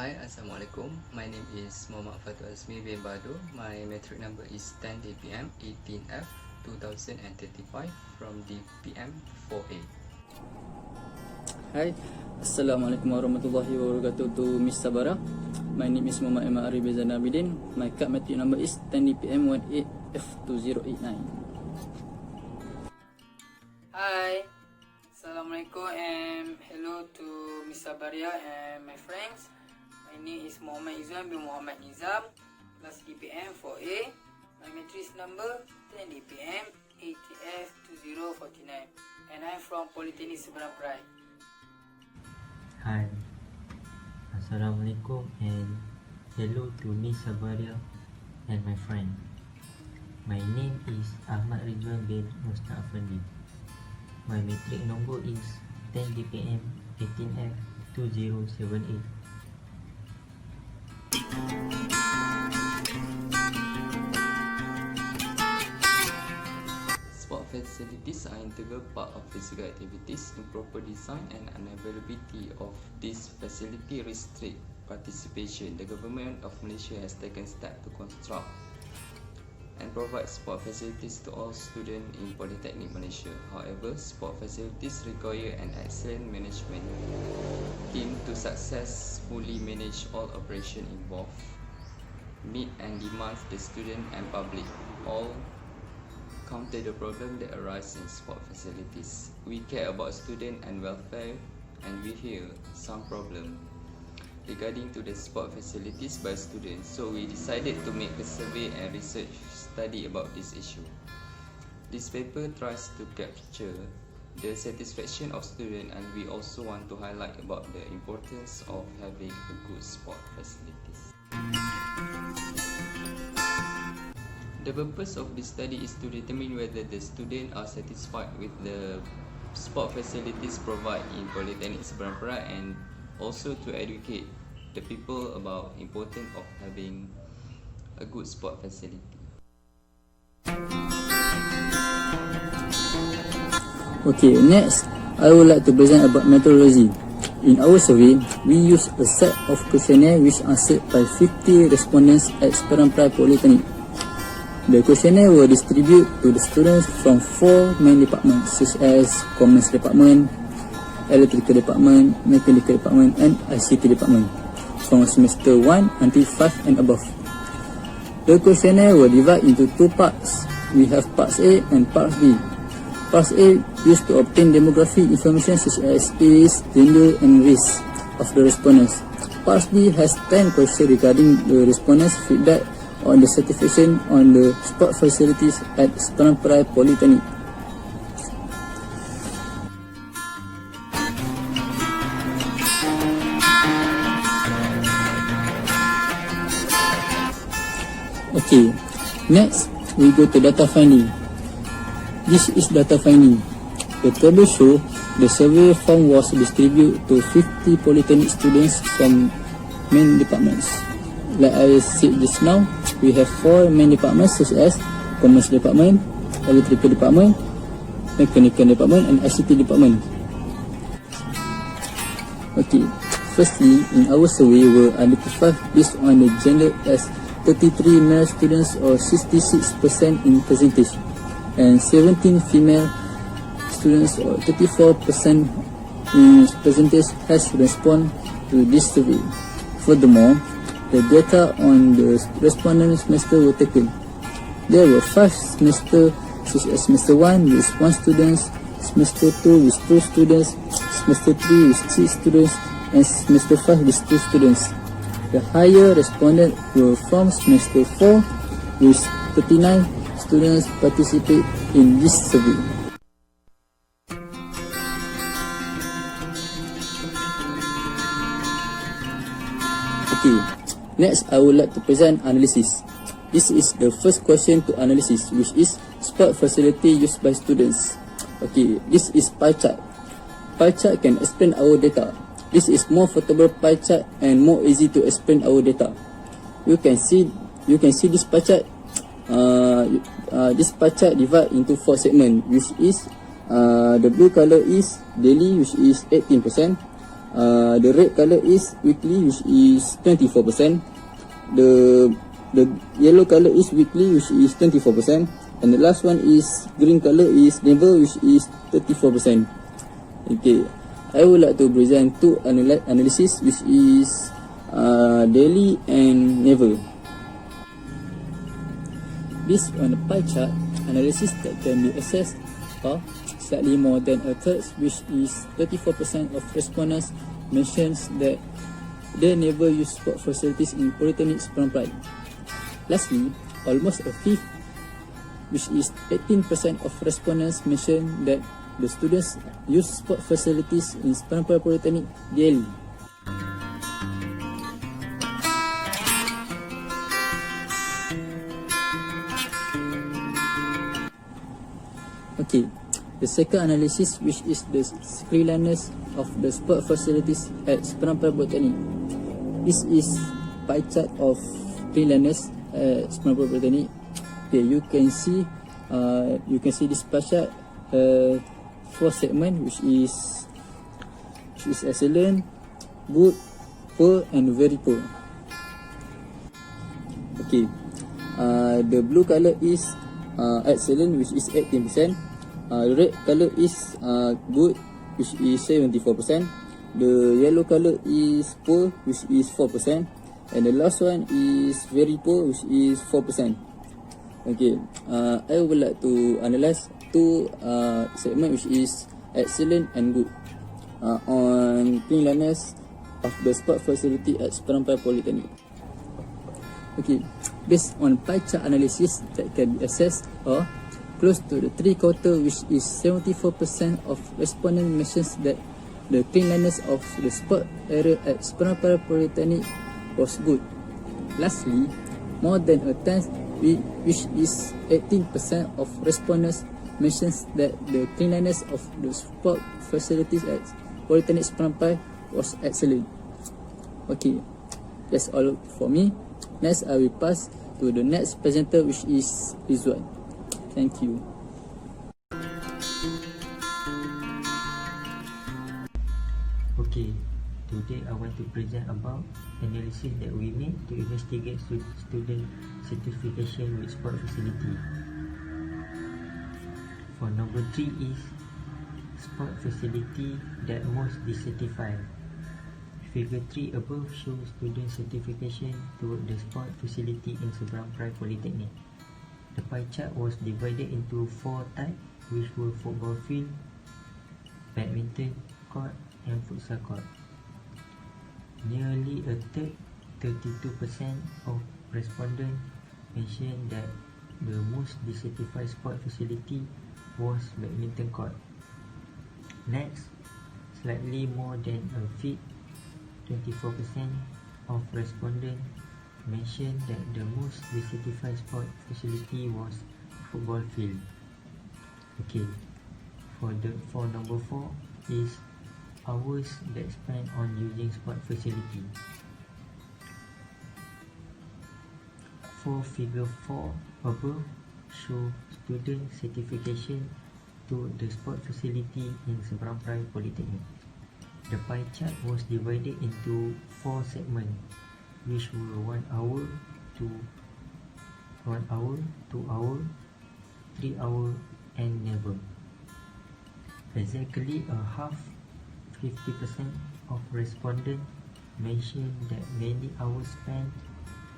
Hi, Assalamualaikum. My name is Muhammad Fatul Azmi bin Bado. My metric number is 10 DPM 18F 2035 from DPM 4A. Hi, Assalamualaikum warahmatullahi wabarakatuh to Miss Sabara. My name is Muhammad Ahmad Arif Bezan Abidin. My card metric number is 10 DPM 18F 2089. Hi, Assalamualaikum and hello to Miss Sabaria and my friends. My name is Muhammad Izwan bin Muhammad Nizam, class DPM 4A. My matrix number 10 DPM 80F 2049 and I'm from Polytechnic Seberang Perai. Hi, Assalamualaikum and hello to Miss Sabaria and my friend. My name is Ahmad Ridwan bin Mustaq Afandi. My metric number is 10 DPM 18F 2078. Sport facilities are integral part of physical activities. Improper design and unavailability of this facility restrict participation. The government of Malaysia has taken steps to construct and provide sport facilities to all students in Polytechnic Malaysia. However, sport facilities require an excellent management team to successfully manage all operations involved, meet and demands the student and public. All counter the problem that arise in sport facilities. We care about student and welfare, and we hear some problem regarding to the sport facilities by students, so we decided to make a survey and research study about this issue. This paper tries to capture the satisfaction of students, and we also want to highlight about the importance of having a good sport facilities. The purpose of this study is to determine whether the students are satisfied with the sport facilities provided in Polytechnic Seberang Perai, and also to educate the people about importance of having a good sport facility. Okay, next, I would like to present about methodology. In our survey, we use a set of questionnaire which answered by 50 respondents at Seberang Perai Polytechnic. The questionnaire were distributed to the students from 4 main departments such as Commerce Department, Electrical Department, Mechanical Department and ICT Department from semester 1 until 5 and above. The questionnaire were divided into 2 parts. We have Parts A and Parts B. Parts A used to obtain demographic information such as age, gender and race of the respondents. Parts B has 10 questions regarding the respondents' feedback on the satisfaction on the sport facilities at Seberang Perai Polytechnic. Okay, next we go to data finding. This is data finding. The table shows the survey form was distributed to 50 polytechnic students from main departments. Like I said just now, we have 4 main departments such as Commerce Department, Electrical Department, Mechanical Department and ICT Department. Okay, firstly, in our survey were identified based on the gender as 33 male students or 66% in percentage, and 17 female students or 34% in percentage has responded to this survey. Furthermore, the data on the respondent semester were taken. There were 5 semesters such as semester 1 with 1 student, semester 2 with 2 students, semester 3 with 3 students and semester 5 with 2 students. The higher respondents were from semester 4 with 39 students participate in this survey. Okay, next I would like to present analysis. This is the first question to analysis, which is sport facility used by students. Okay, this is pie chart. Pie chart can explain our data. This is more portable pie chart and more easy to explain our data. You can see this pie chart. This pie chart divided into 4 segments, which is the blue color is daily, which is 18%, The red color is weekly, which is 24%. The yellow color is weekly, which is 24%. And the last one is green color is never, which is 34%. Okay, I would like to present two analysis, which is daily and never. Based on the pie chart, analysis that can be assessed are slightly more than a third, which is 34% of respondents mentions that they never use sport facilities in Polytechnic Seberang Perai. Lastly, almost a fifth, which is 18% of respondents mention that the students use sport facilities in Seberang Perai Polytechnic daily. Okay, the second analysis, which is the cleanliness of the sport facilities at Seberang Perai Polytechnic. This is pie chart of cleanliness at Seberang Perai Polytechnic. Okay, you can see this pie chart, 4 segment, which is excellent, good, poor, and very poor. Okay, the blue color is excellent, which is 18%. The red color is good, which is 74%. The yellow color is poor, which is 4%. And the last one is very poor, which is 4%. Okay, I would like to analyze two segment, which is excellent and good, on cleanliness of the sport facility at Seberang Perai Polytechnic. Okay, based on pie chart analysis that can be assessed are close to the 3/4, which is 74% of respondents mentions that the cleanliness of the sport area at Seberang Perai Polytechnic was good. Lastly, more than a tenth, which is 18% of respondents mentions that the cleanliness of the sport facilities at Polytechnic Seberang Perai was excellent. Okay, that's all for me. Next, I will pass to the next presenter, which is Rizwan. Thank you. Okay, today I want to present about analysis that we made to investigate student certification with sport facility. For number 3 is sport facility that most decertified. Figure 3 above shows student certification toward the sport facility in Seberang Perai Polytechnic. The pie chart was divided into 4 types, which were football field, badminton court, and futsal court. Nearly a third, 32% of respondents mentioned that the most decertified sport facility was badminton court. Next, slightly more than a fifth, 24% of respondents mentioned that the most decertified sport facility was football field. Okay, for number 4 is hours that spent on using sport facility. For figure 4 above show student certification to the sport facility in Seberang Perai Polytechnic. The pie chart was divided into 4 segments, which were 1 hour, 2 hour, 3 hour, and never. Exactly a half, 50% of respondents mentioned that many hours spent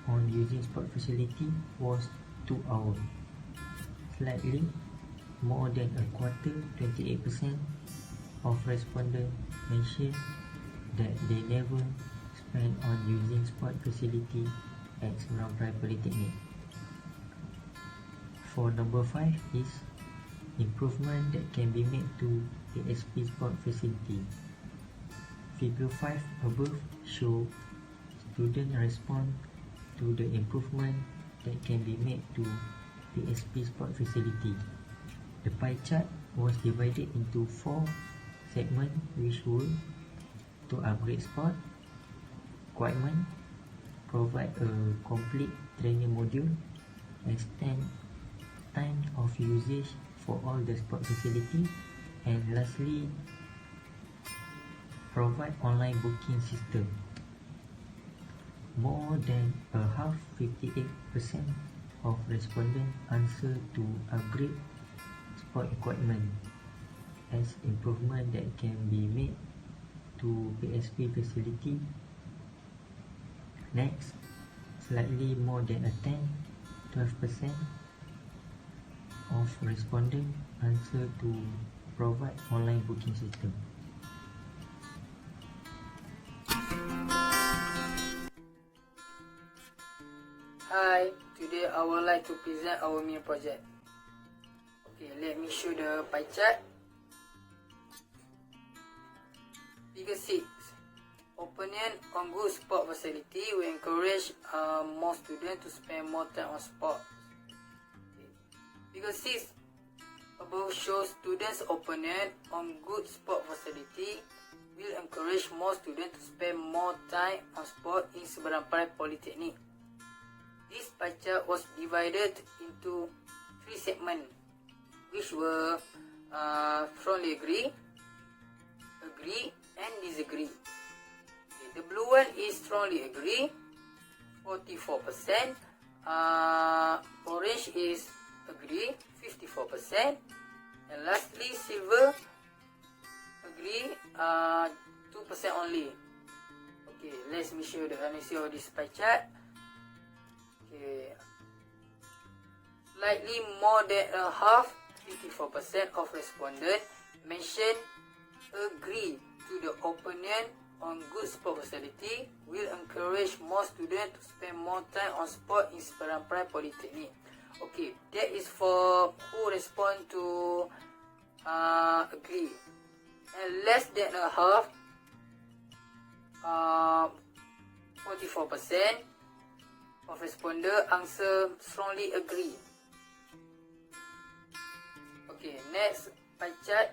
on using sport facility was 2 hours. Slightly more than a quarter, 28% of respondents mentioned that they never spent on using sport facility at Seberang Perai Polytechnic. For number 5 is improvement that can be made to PSP sport facility. Figure 5 above show students respond to the improvement that can be made to PSP sport facility. The pie chart was divided into 4 segments, which were to upgrade sport equipment, provide a complete training module, extend time of usage for all the sport facility, and lastly provide online booking system. More than a half, 58% of respondents answer to upgrade sport equipment as improvement that can be made to PSP facility. Next, slightly more than a 12% of respondents answer to provide online booking system. Hi, today I would like to present our main project. Okay, let me show the pie chart. Figure 6. Opinion on good sport facility will encourage more students to spend more time on sport. Okay. Figure 6. Above shows students' opinion on good sport facility will encourage more students to spend more time on sport in Seberang Perai Polytechnic. This pie chart was divided into 3 segments, which were strongly agree, and disagree. Okay, the blue one is strongly agree, 44%. Orange is agree, 54%. And lastly, silver agree, 2% only. Okay, let me show the analysis of this pie chart. Okay. Slightly more than a half, 54% of respondents mentioned agree to the opinion on good sport facility will encourage more students to spend more time on sport in Seberang Perai Polytechnic. Okay, that is for who respond to agree. And less than a half, 44% of respondents answer strongly agree. Okay, next pie chart,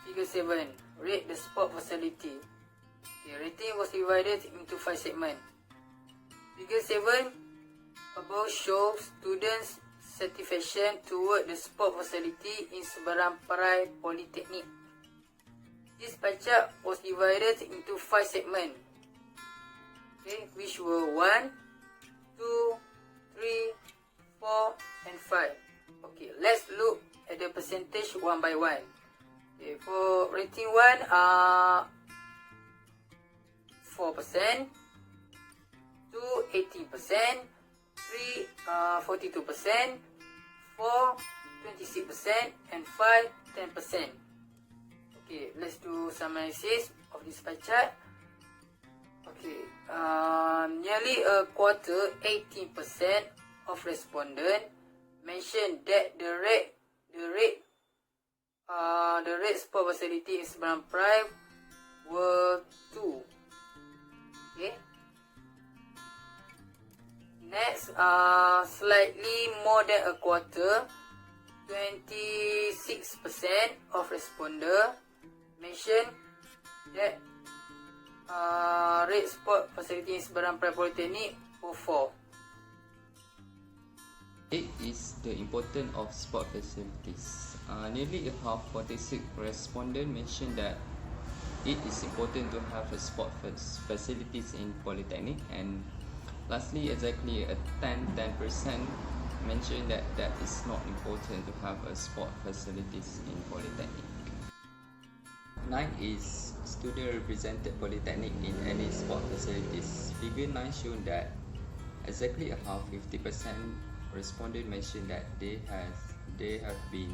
figure 7. Rate the sport facility. Okay, rating was divided into 5 segments. Figure 7 above shows students' satisfaction toward the sport facility in Seberang Perai Polytechnic. This pie chart was divided into 5 segments. Okay, which were 1, 2, 3, 4, and 5. Okay, let's look at the percentage one by one. Okay, for rating 1, 4%, 2, 18%, 3, 42%, 4, 26%, and 5, 10%. Okay, let's do some analysis of this pie chart. Okay, nearly a quarter, 18% of respondents mentioned that the rate sport facility in Seberang Perai were 2. Okay. Next, slightly more than a quarter, 26% of respondents mentioned that rate sport facility in Seberang Perai Polytechnic were 4. 8 is the importance of sport facilities. Nearly a half, 46 respondents mentioned that it is important to have a sport facilities in Polytechnic, and lastly, exactly a 10% mentioned that is not important to have a sport facilities in Polytechnic. 9 is student represented Polytechnic in any sport facilities. Figure 9 shown that exactly a half, 50% respondent mentioned that they have been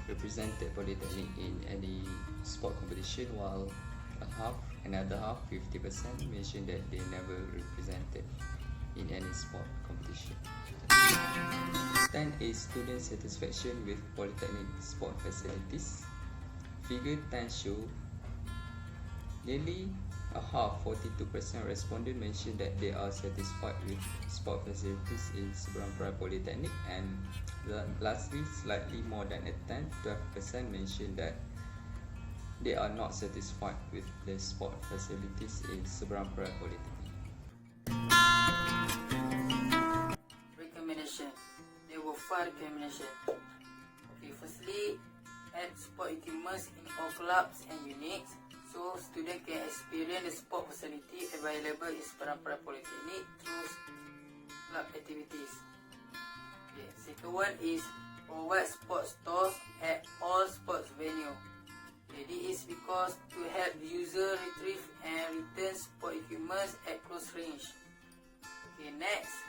represented Polytechnic in any sport competition, while another half, 50% mentioned that they never represented in any sport competition. 10 is student satisfaction with Polytechnic sport facilities. Figure 10 show nearly a half, 42% respondent mentioned that they are satisfied with sport facilities in Seberang Perai Polytechnic, and lastly, slightly more than a 12% mentioned that they are not satisfied with the sport facilities in Seberang Perai Polytechnic. Recommendation. There were 5 recommendations. Okay, firstly, add sport equipment in all clubs and units so so student can experience the sport facility available in Seberang Perai Polytechnic through club activities. Okay, second one is provide sports stores at all sports venue. Okay, this is because to help user retrieve and return sport equipment at close range. Okay, next,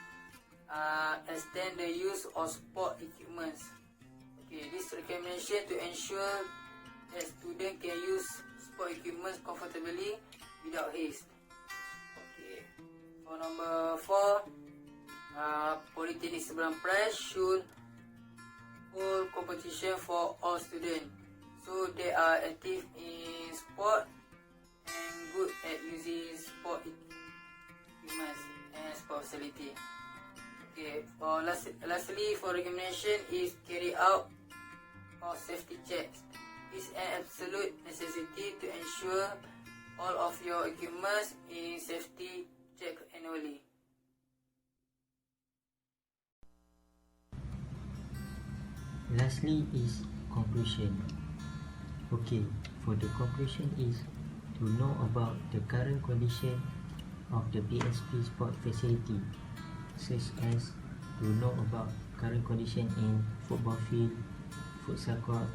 extend the use of sport equipment. Okay, this recommendation to ensure that student can use sport equipment comfortably without haste. Okay, for number 4, Polytechnic Seberang Perai should hold competition for all students, so they are active in sport and good at using sport equipment and sport facility. Okay, for lastly, for recommendation is carry out of safety checks. It's an absolute necessity to ensure all of your equipment is safety checked annually. Lastly is conclusion. Okay, for the conclusion is to know about the current condition of the PSP sport facility, such as to know about current condition in football field, futsal court,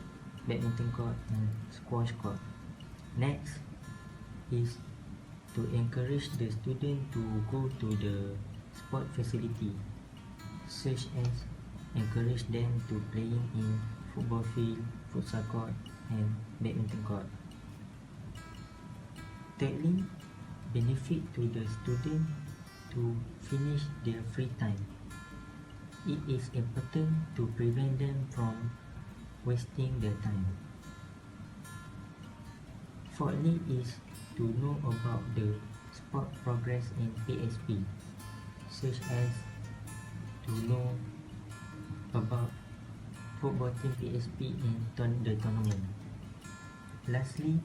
badminton court and squash court. Next is to encourage the student to go to the sport facility, such as encourage them to playing in football field, futsal court and badminton court. Thirdly, benefit to the student to finish their free time. It is important to prevent them from wasting their time. Fourthly is to know about the sport progress in PSP, such as to know about football team PSP in the tournament. Lastly,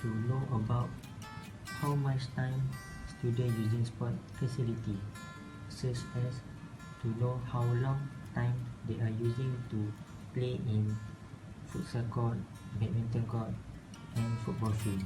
to know about how much time student using sport facility, such as to know how long time they are using to play in futsal court, badminton court and football field.